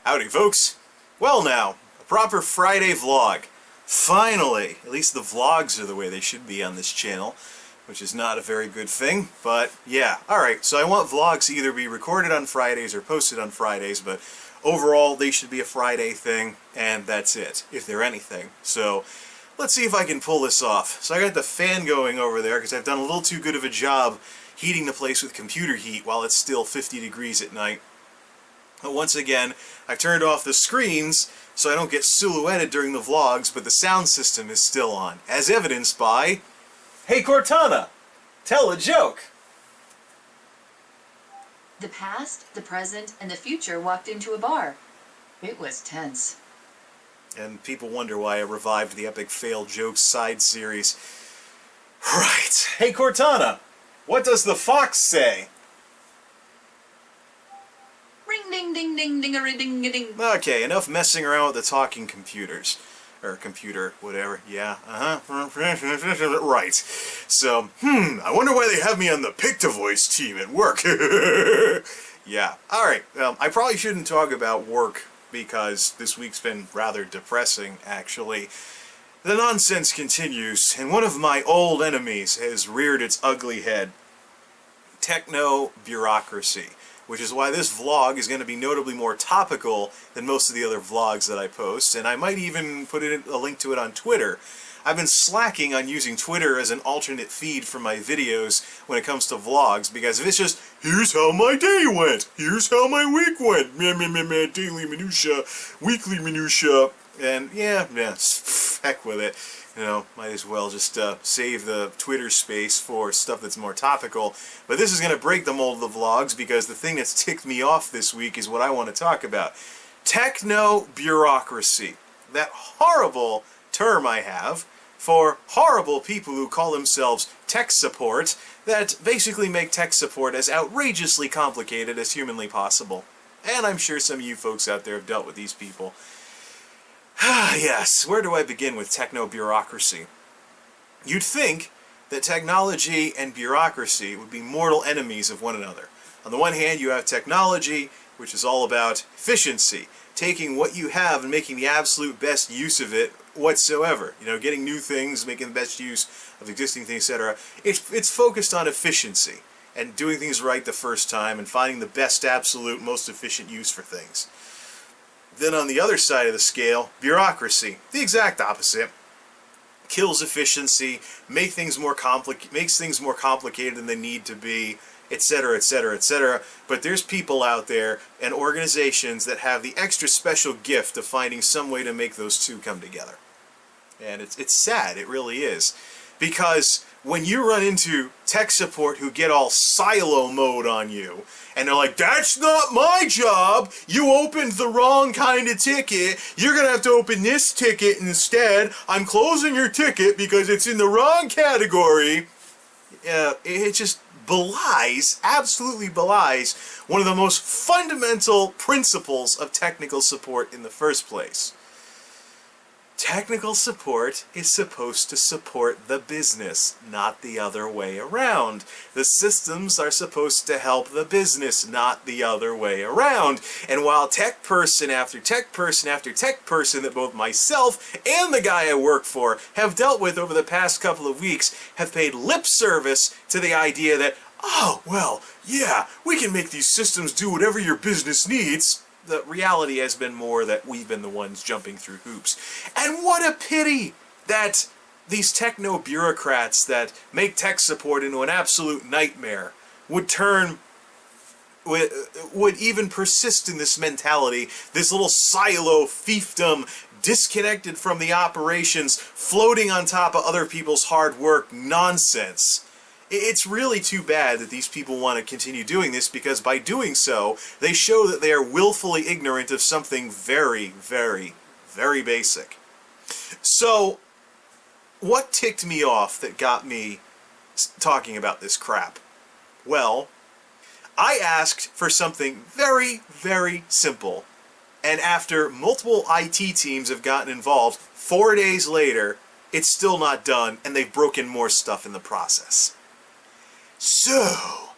Howdy folks. Well now, a proper Friday vlog. Finally! At least the vlogs are the way they should be on this channel, which is not a very good thing, but yeah. Alright, so I want vlogs to either be recorded on Fridays or posted on Fridays, but overall they should be a Friday thing, and that's it, if they're anything. So, let's see if I can pull this off. So I got the fan going over there because I've done a little too good of a job heating the place with computer heat while it's still 50 degrees at night. But once again, I've turned off the screens so I don't get silhouetted during the vlogs, but the sound system is still on, as evidenced by... Hey Cortana! Tell a joke! The past, the present, and the future walked into a bar. It was tense. And people wonder why I revived the Epic Fail Jokes side series. Right. Hey Cortana! What does the fox say? Ring ding ding ding ding a ding a ding. Okay, enough messing around with the talking computers. Or computer, whatever, yeah, right. So, I wonder why they have me on the Pictovoice team at work. Yeah, alright, I probably shouldn't talk about work because this week's been rather depressing, actually. The nonsense continues, and one of my old enemies has reared its ugly head. Techno-bureaucracy. Which is why this vlog is going to be notably more topical than most of the other vlogs that I post, and I might even put a link to it on Twitter. I've been slacking on using Twitter as an alternate feed for my videos when it comes to vlogs, because if it's just, here's how my day went, here's how my week went, meh, daily minutia, weekly minutia, and yeah, heck with it. You know, might as well just save the Twitter space for stuff that's more topical. But this is going to break the mold of the vlogs because the thing that's ticked me off this week is what I want to talk about. Techno-bureaucracy. That horrible term I have for horrible people who call themselves tech support that basically make tech support as outrageously complicated as humanly possible. And I'm sure some of you folks out there have dealt with these people. Yes, where do I begin with techno-bureaucracy? You'd think that technology and bureaucracy would be mortal enemies of one another. On the one hand, you have technology, which is all about efficiency, taking what you have and making the absolute best use of it whatsoever. You know, getting new things, making the best use of existing things, etc. It's focused on efficiency and doing things right the first time and finding the best, absolute, most efficient use for things. Then on the other side of the scale, bureaucracy, the exact opposite. Kills efficiency, makes things more complicated than they need to be, etc., etc., etc. But there's people out there and organizations that have the extra special gift of finding some way to make those two come together. And it's sad, it really is. Because when you run into tech support who get all silo mode on you, and they're like, that's not my job, you opened the wrong kind of ticket, you're going to have to open this ticket instead, I'm closing your ticket because it's in the wrong category, it just belies, absolutely belies, one of the most fundamental principles of technical support in the first place. Technical support is supposed to support the business, not the other way around. The systems are supposed to help the business, not the other way around. And while tech person after tech person after tech person that both myself and the guy I work for have dealt with over the past couple of weeks have paid lip service to the idea that, oh, well, yeah, we can make these systems do whatever your business needs, the reality has been more that we've been the ones jumping through hoops. And what a pity that these techno-bureaucrats that make tech support into an absolute nightmare would even persist in this mentality, this little silo fiefdom, disconnected from the operations, floating on top of other people's hard work nonsense. It's really too bad that these people want to continue doing this, because by doing so, they show that they are willfully ignorant of something very, very, very basic. So, what ticked me off that got me talking about this crap? Well, I asked for something very, very simple, and after multiple IT teams have gotten involved, 4 days later, it's still not done, and they've broken more stuff in the process. So,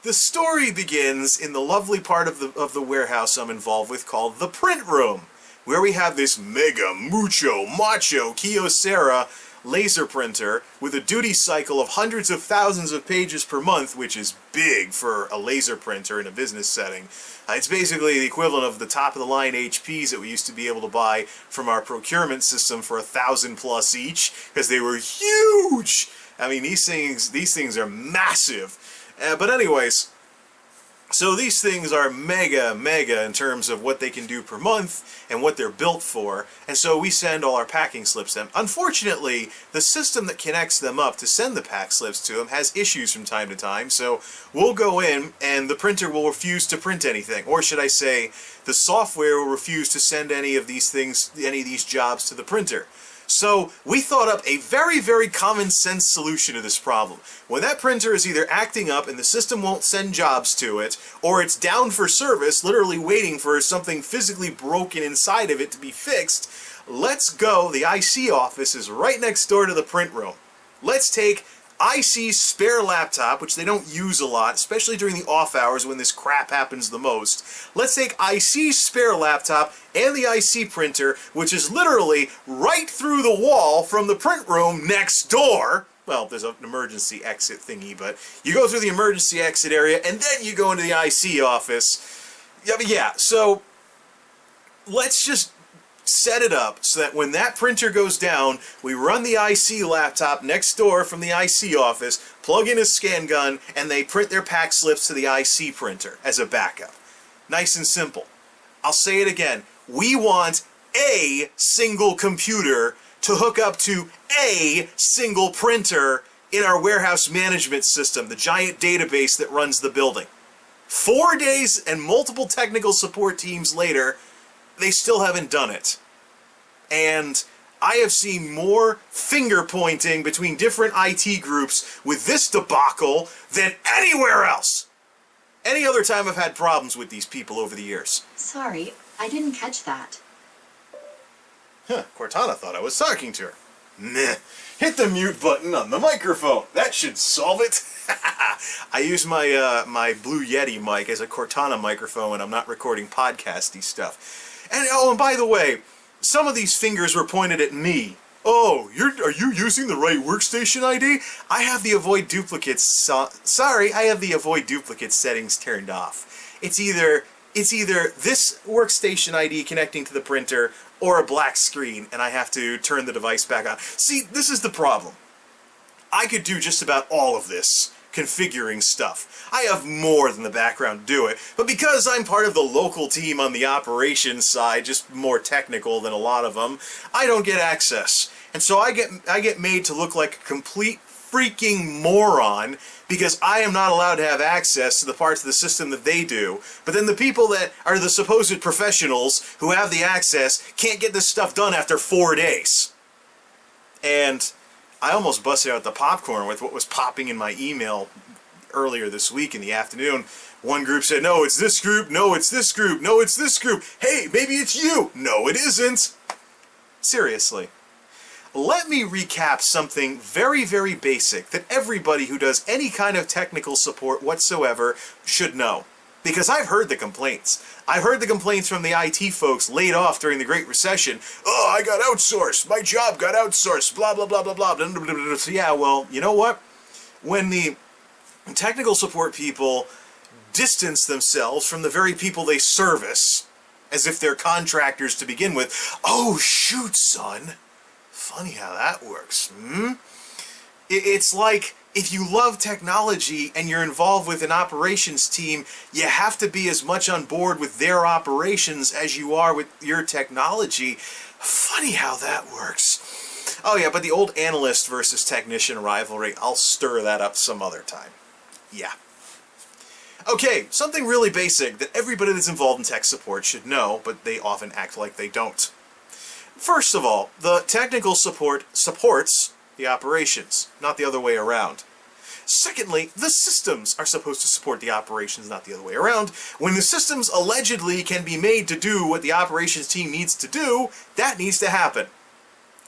The story begins in the lovely part of the warehouse I'm involved with called the print room, where we have this mega, mucho, macho Kyocera laser printer with a duty cycle of hundreds of thousands of pages per month, which is big for a laser printer in a business setting. It's basically the equivalent of the top-of-the-line HPs that we used to be able to buy from our procurement system for 1,000 plus each, because they were huge. I mean, these things are massive. But anyways, so these things are mega in terms of what they can do per month and what they're built for, and so we send all our packing slips to them. Unfortunately, the system that connects them up to send the pack slips to them has issues from time to time, so we'll go in and the printer will refuse to print anything, or should I say, the software will refuse to send any of these things, any of these jobs to the printer. So we thought up a very common sense solution to this problem. When that printer is either acting up and the system won't send jobs to it, or it's down for service, literally waiting for something physically broken inside of it to be fixed, let's go. The IC office is right next door to the print room. Let's take IC's spare laptop, which they don't use a lot, especially during the off hours when this crap happens the most. Let's take IC's spare laptop and the IC printer, which is literally right through the wall from the print room next door. Well, there's an emergency exit thingy, but you go through the emergency exit area and then you go into the IC office. Yeah, so let's just set it up so that when that printer goes down, we run the IC laptop next door from the IC office, plug in a scan gun, and they print their pack slips to the IC printer as a backup. Nice and simple. I'll say it again. We want a single computer to hook up to a single printer in our warehouse management system, the giant database that runs the building. 4 days and multiple technical support teams later, they still haven't done it. And I have seen more finger pointing between different IT groups with this debacle than anywhere else. Any other time I've had problems with these people over the years. Sorry, I didn't catch that. Cortana thought I was talking to her. Meh. Hit the mute button on the microphone. That should solve it. I use my my Blue Yeti mic as a Cortana microphone when I'm not recording podcasty stuff. And oh, and by the way, some of these fingers were pointed at me. Oh, are you using the right workstation ID? I have the avoid duplicates. Sorry, I have the avoid duplicates settings turned off. It's either this workstation ID connecting to the printer or a black screen, and I have to turn the device back on. See, this is the problem. I could do just about all of this configuring stuff. I have more than the background to do it, but because I'm part of the local team on the operations side, just more technical than a lot of them, I don't get access. And so I get made to look like a complete freaking moron because I am not allowed to have access to the parts of the system that they do. But then the people that are the supposed professionals who have the access can't get this stuff done after 4 days. And I almost busted out the popcorn with what was popping in my email earlier this week in the afternoon. One group said, no, it's this group. No, it's this group. No, it's this group. Hey, maybe it's you. No, it isn't. Seriously. Let me recap something very basic that everybody who does any kind of technical support whatsoever should know. Because I've heard the complaints. I've heard the complaints from the IT folks laid off during the Great Recession. Oh, I got outsourced. My job got outsourced. Blah, blah, blah, blah, blah. So yeah, well, you know what? When the technical support people distance themselves from the very people they service, as if they're contractors to begin with, oh, shoot, son. Funny how that works, It's like, if you love technology and you're involved with an operations team, you have to be as much on board with their operations as you are with your technology. Funny how that works. Oh yeah, but the old analyst versus technician rivalry, I'll stir that up some other time. Yeah. Okay, something really basic that everybody that's involved in tech support should know, but they often act like they don't. First of all, the technical support supports the operations, not the other way around. Secondly, the systems are supposed to support the operations, not the other way around. When the systems allegedly can be made to do what the operations team needs to do, that needs to happen.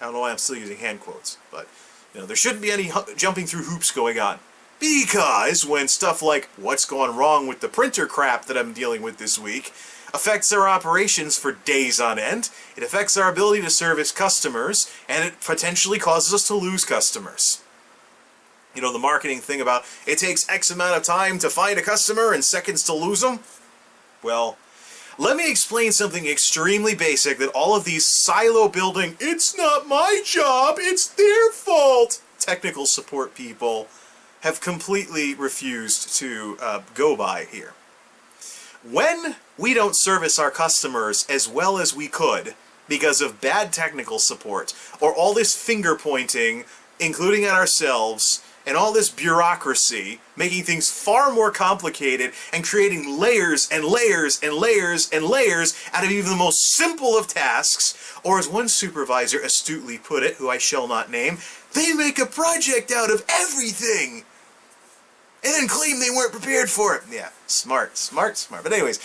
I don't know why I'm still using hand quotes, but there shouldn't be any jumping through hoops going on. Because when stuff like what's gone wrong with the printer crap that I'm dealing with this week affects our operations for days on end, it affects our ability to service customers, and it potentially causes us to lose customers. You know, the marketing thing about it takes X amount of time to find a customer and seconds to lose them? Well, let me explain something extremely basic that all of these silo-building, it's not my job, it's their fault, technical support people have completely refused to go by here. When we don't service our customers as well as we could because of bad technical support, or all this finger pointing, including at ourselves, and all this bureaucracy, making things far more complicated and creating layers and layers and layers and layers out of even the most simple of tasks, or as one supervisor astutely put it, who I shall not name, they make a project out of everything and then claim they weren't prepared for it. Yeah, smart, smart, smart. But anyways,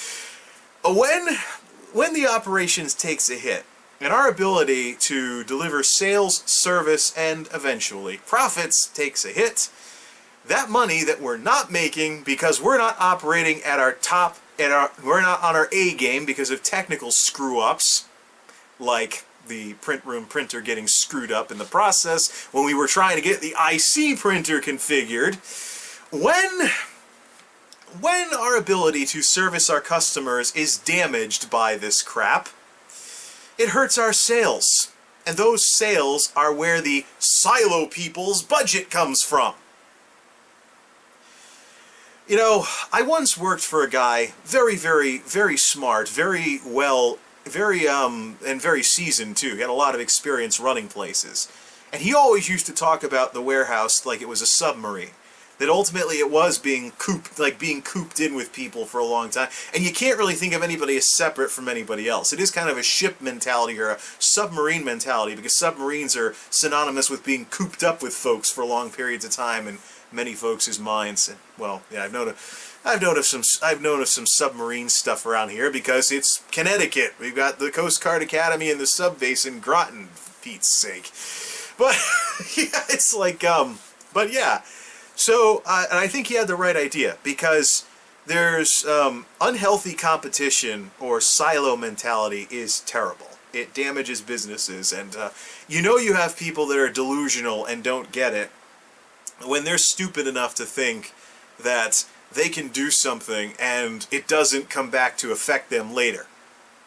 when the operations takes a hit, and our ability to deliver sales, service, and eventually profits takes a hit, that money that we're not making because we're not operating at our top, we're not on our A game because of technical screw-ups, like the print room printer getting screwed up in the process when we were trying to get the IC printer configured. When our ability to service our customers is damaged by this crap, it hurts our sales. And those sales are where the silo people's budget comes from. You know, I once worked for a guy, very, very, very smart, very well, and very seasoned too. He had a lot of experience running places. And he always used to talk about the warehouse like it was a submarine. That ultimately it was being cooped in with people for a long time. And you can't really think of anybody as separate from anybody else. It is kind of a ship mentality or a submarine mentality, because submarines are synonymous with being cooped up with folks for long periods of time in many folks' minds. And, well, yeah, I've known of some submarine stuff around here because it's Connecticut. We've got the Coast Guard Academy and the sub base in Groton, for Pete's sake. But yeah, it's like but yeah. So, and I think he had the right idea, because there's unhealthy competition or silo mentality is terrible. It damages businesses, and you have people that are delusional and don't get it when they're stupid enough to think that they can do something and it doesn't come back to affect them later.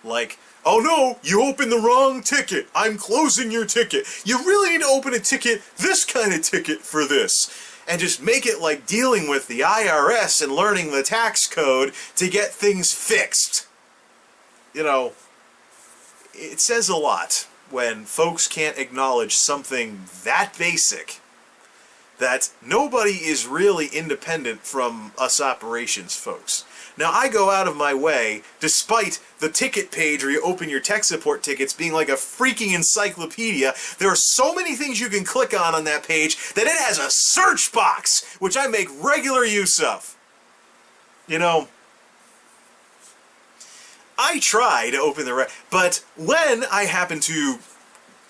Like, oh no, you opened the wrong ticket. I'm closing your ticket. You really need to open a ticket, this kind of ticket for this. And just make it like dealing with the IRS and learning the tax code to get things fixed. You know, it says a lot when folks can't acknowledge something that basic, that nobody is really independent from us operations folks. Now, I go out of my way, despite the ticket page where you open your tech support tickets being like a freaking encyclopedia. There are so many things you can click on that page that it has a search box, which I make regular use of. You know, I try to open but when I happen to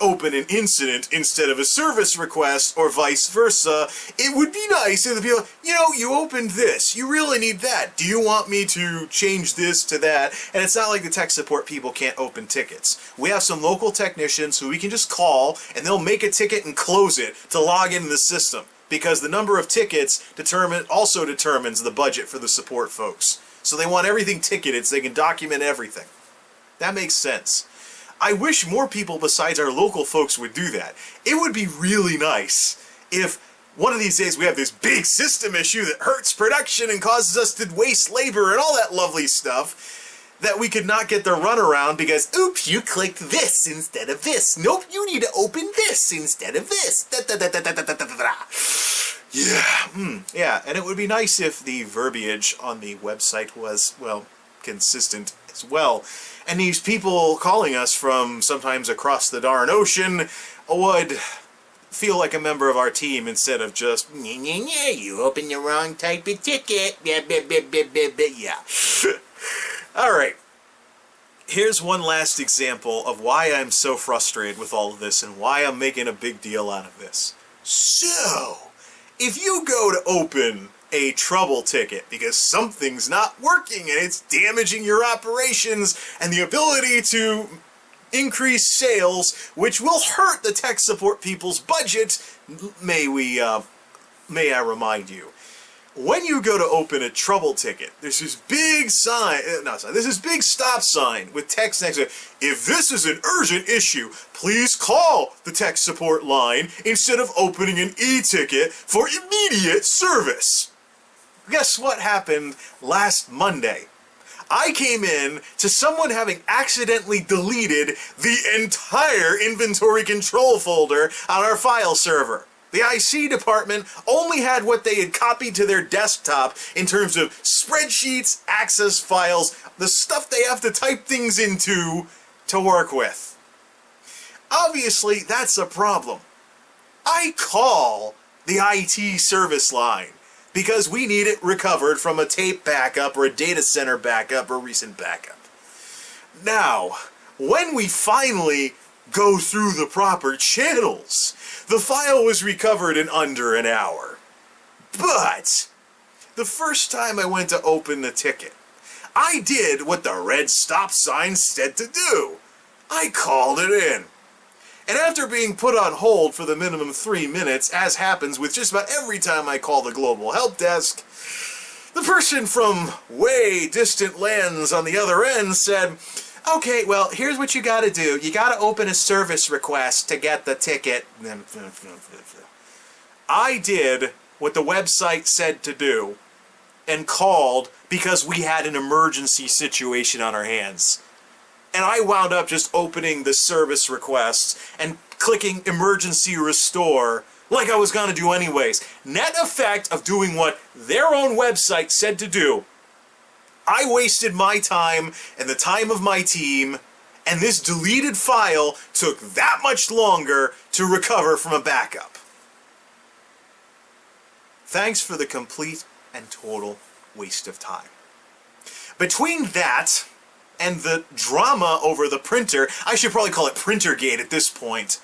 open an incident instead of a service request, or vice versa, it would be nice if the people, you opened this, you really need that, do you want me to change this to that? And it's not like the tech support people can't open tickets. We have some local technicians who we can just call, and they'll make a ticket and close it to log into the system, because the number of tickets also determines the budget for the support folks. So they want everything ticketed so they can document everything. That makes sense. I wish more people besides our local folks would do that. It would be really nice if one of these days we have this big system issue that hurts production and causes us to waste labor and all that lovely stuff, that we could not get the runaround because, oops, you clicked this instead of this. Nope, you need to open this instead of this. Yeah, and it would be nice if the verbiage on the website was, well, consistent as well. And these people calling us from sometimes across the darn ocean would feel like a member of our team instead of just, you opened the wrong type of ticket. Yeah. Alright. Here's one last example of why I'm so frustrated with all of this and why I'm making a big deal out of this. So, if you go to open a trouble ticket because something's not working and it's damaging your operations and the ability to increase sales, which will hurt the tech support people's budget, may I remind you, when you go to open a trouble ticket, there's this big big stop sign with text next to it. If this is an urgent issue, please call the tech support line instead of opening an e-ticket for immediate service. Guess what happened last Monday? I came in to someone having accidentally deleted the entire inventory control folder on our file server. The IC department only had what they had copied to their desktop in terms of spreadsheets, access files, the stuff they have to type things into to work with. Obviously, that's a problem. I call the IT service line because we need it recovered from a tape backup or a data center backup or recent backup. Now, when we finally go through the proper channels, the file was recovered in under an hour. But the first time I went to open the ticket, I did what the red stop sign said to do. I called it in. And after being put on hold for the minimum 3 minutes, as happens with just about every time I call the Global Help Desk, the person from way distant lands on the other end said, okay, well, here's what you gotta do. You gotta open a service request to get the ticket. I did what the website said to do and called because we had an emergency situation on our hands. And I wound up just opening the service requests and clicking emergency restore like I was gonna do anyways. Net effect of doing what their own website said to do. I wasted my time and the time of my team, and this deleted file took that much longer to recover from a backup. Thanks for the complete and total waste of time. Between that and the drama over the printer, I should probably call it Printergate at this point,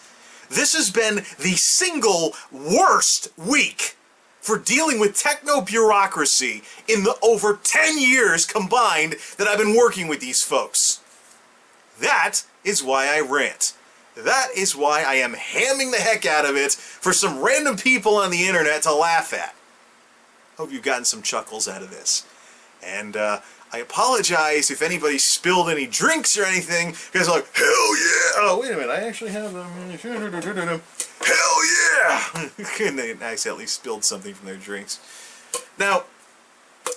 this has been the single worst week for dealing with techno-bureaucracy in the over 10 years combined that I've been working with these folks. That is why I rant. That is why I am hamming the heck out of it for some random people on the internet to laugh at. Hope you've gotten some chuckles out of this. And I apologize if anybody spilled any drinks or anything, because like, hell yeah! Oh, wait a minute, I actually have hell yeah! And they accidentally spilled something from their drinks. Now,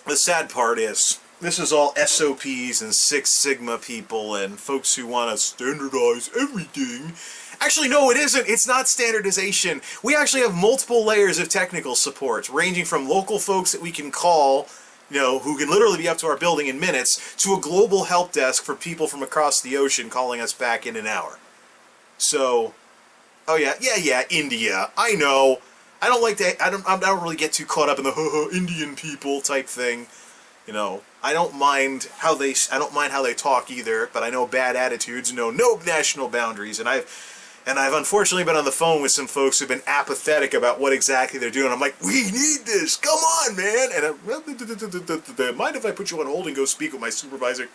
the sad part is, this is all SOPs and Six Sigma people and folks who want to standardize everything. Actually, no, it isn't. It's not standardization. We actually have multiple layers of technical support, ranging from local folks that we can call, who can literally be up to our building in minutes, to a global help desk for people from across the ocean calling us back in an hour. So, oh yeah, India. I know. I don't like that. I don't really get too caught up in the Indian people type thing. I don't mind how they talk either, but I know bad attitudes know no national boundaries, and I've unfortunately been on the phone with some folks who've been apathetic about what exactly they're doing. I'm like, we need this, come on, man! And mind if I put you on hold and go speak with my supervisor?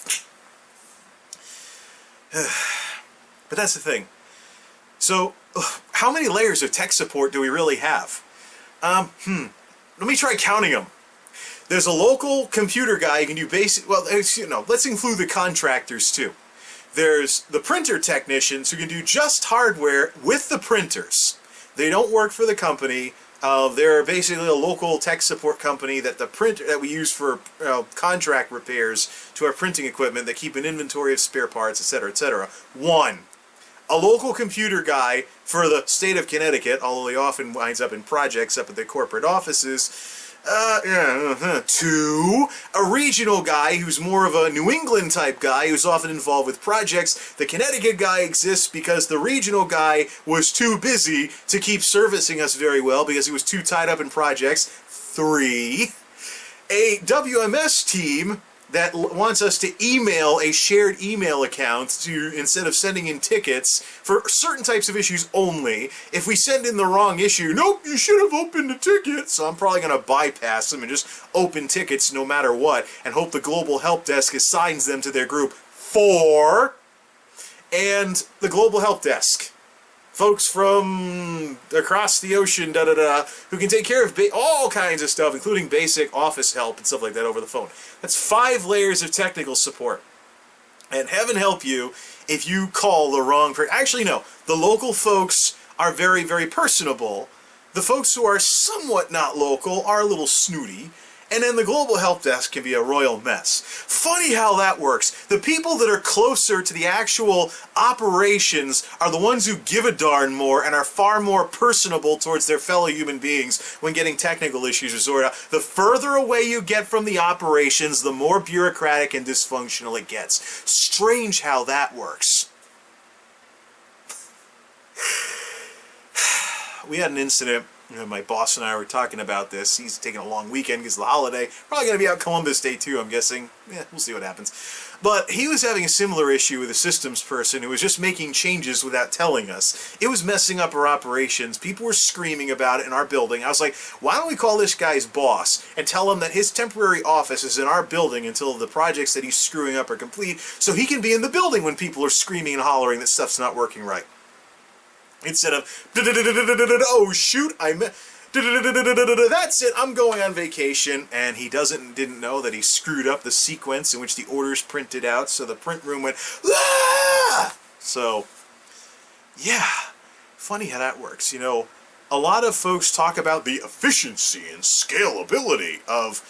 But that's the thing. So, how many layers of tech support do we really have? Let me try counting them. There's a local computer guy who can do basic, let's include the contractors too. There's the printer technicians who can do just hardware with the printers. They don't work for the company. They're basically a local tech support company that we use for contract repairs to our printing equipment that keep an inventory of spare parts, etc., etc. One. A local computer guy for the state of Connecticut, although he often winds up in projects up at the corporate offices. Two, a regional guy who's more of a New England type guy who's often involved with projects. The Connecticut guy exists because the regional guy was too busy to keep servicing us very well because he was too tied up in projects. Three, a WMS team that wants us to email a shared email account to, instead of sending in tickets for certain types of issues only. If we send in the wrong issue, nope, you should have opened a ticket. So I'm probably going to bypass them and just open tickets no matter what and hope the Global Help Desk assigns them to their group 4. And the Global Help Desk, folks from across the ocean, who can take care of all kinds of stuff, including basic office help and stuff like that over the phone. That's 5 layers of technical support. And heaven help you if you call the wrong person. Actually, no. The local folks are very, very personable. The folks who are somewhat not local are a little snooty. And then the Global Help Desk can be a royal mess. Funny how that works. The people that are closer to the actual operations are the ones who give a darn more and are far more personable towards their fellow human beings when getting technical issues resorted out. The further away you get from the operations, the more bureaucratic and dysfunctional it gets. Strange how that works. We had an incident. My boss and I were talking about this. He's taking a long weekend because of the holiday. Probably going to be out Columbus Day too, I'm guessing. Yeah, we'll see what happens. But he was having a similar issue with a systems person who was just making changes without telling us. It was messing up our operations. People were screaming about it in our building. I was like, why don't we call this guy's boss and tell him that his temporary office is in our building until the projects that he's screwing up are complete, so he can be in the building when people are screaming and hollering that stuff's not working right. Instead of, oh shoot, that's it, I'm going on vacation, and he didn't know that he screwed up the sequence in which the orders printed out, so the print room went, ah! So, yeah, funny how that works. You know, a lot of folks talk about the efficiency and scalability of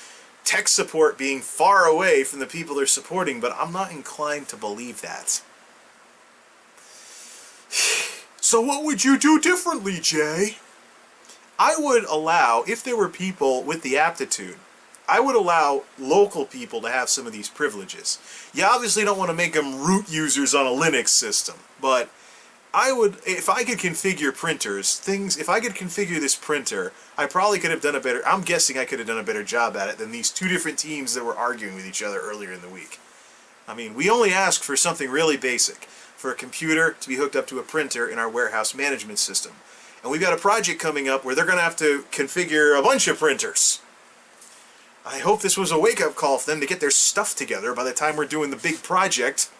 tech support being far away from the people they're supporting, but I'm not inclined to believe that. So what would you do differently, Jay? I would allow, if there were people with the aptitude, I would allow local people to have some of these privileges. You obviously don't want to make them root users on a Linux system, but I would, if I could configure printers, if I could configure this printer, I probably could have done a better, I'm guessing I could have done a better job at it than these 2 different teams that were arguing with each other earlier in the week. I mean, we only asked for something really basic. For a computer to be hooked up to a printer in our warehouse management system. And we've got a project coming up where they're going to have to configure a bunch of printers. I hope this was a wake-up call for them to get their stuff together by the time we're doing the big project.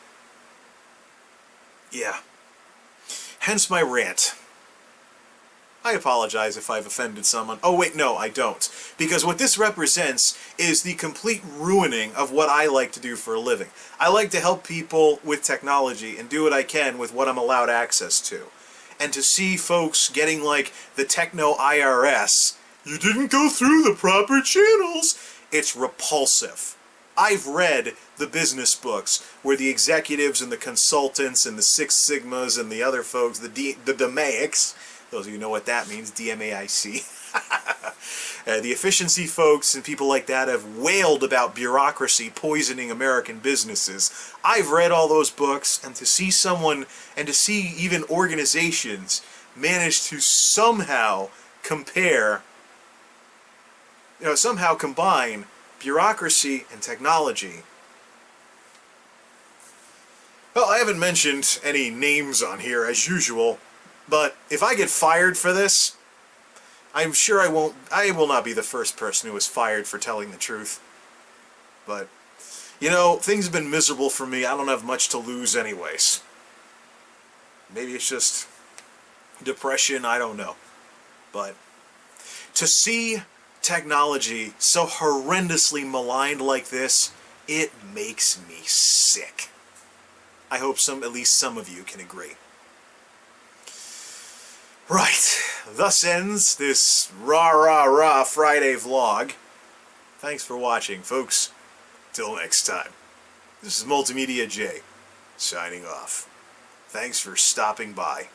Yeah. Hence my rant. I apologize if I've offended someone. Oh wait, no, I don't. Because what this represents is the complete ruining of what I like to do for a living. I like to help people with technology and do what I can with what I'm allowed access to. And to see folks getting like the techno IRS, you didn't go through the proper channels, it's repulsive. I've read the business books where the executives and the consultants and the Six Sigmas and the other folks, the DMAICs, those of you who know what that means, DMAIC. The efficiency folks and people like that have wailed about bureaucracy poisoning American businesses. I've read all those books, and to see someone, and to see even organizations manage to somehow somehow combine bureaucracy and technology. Well, I haven't mentioned any names on here as usual. But if I get fired for this, I'm sure I will not be the first person who was fired for telling the truth. But, you know, things have been miserable for me. I don't have much to lose anyways. Maybe it's just depression, I don't know. But to see technology so horrendously maligned like this, it makes me sick. I hope at least some of you can agree. Right, thus ends this rah Friday vlog. Thanks for watching, folks. Till next time. This is MultimediaJay, signing off. Thanks for stopping by.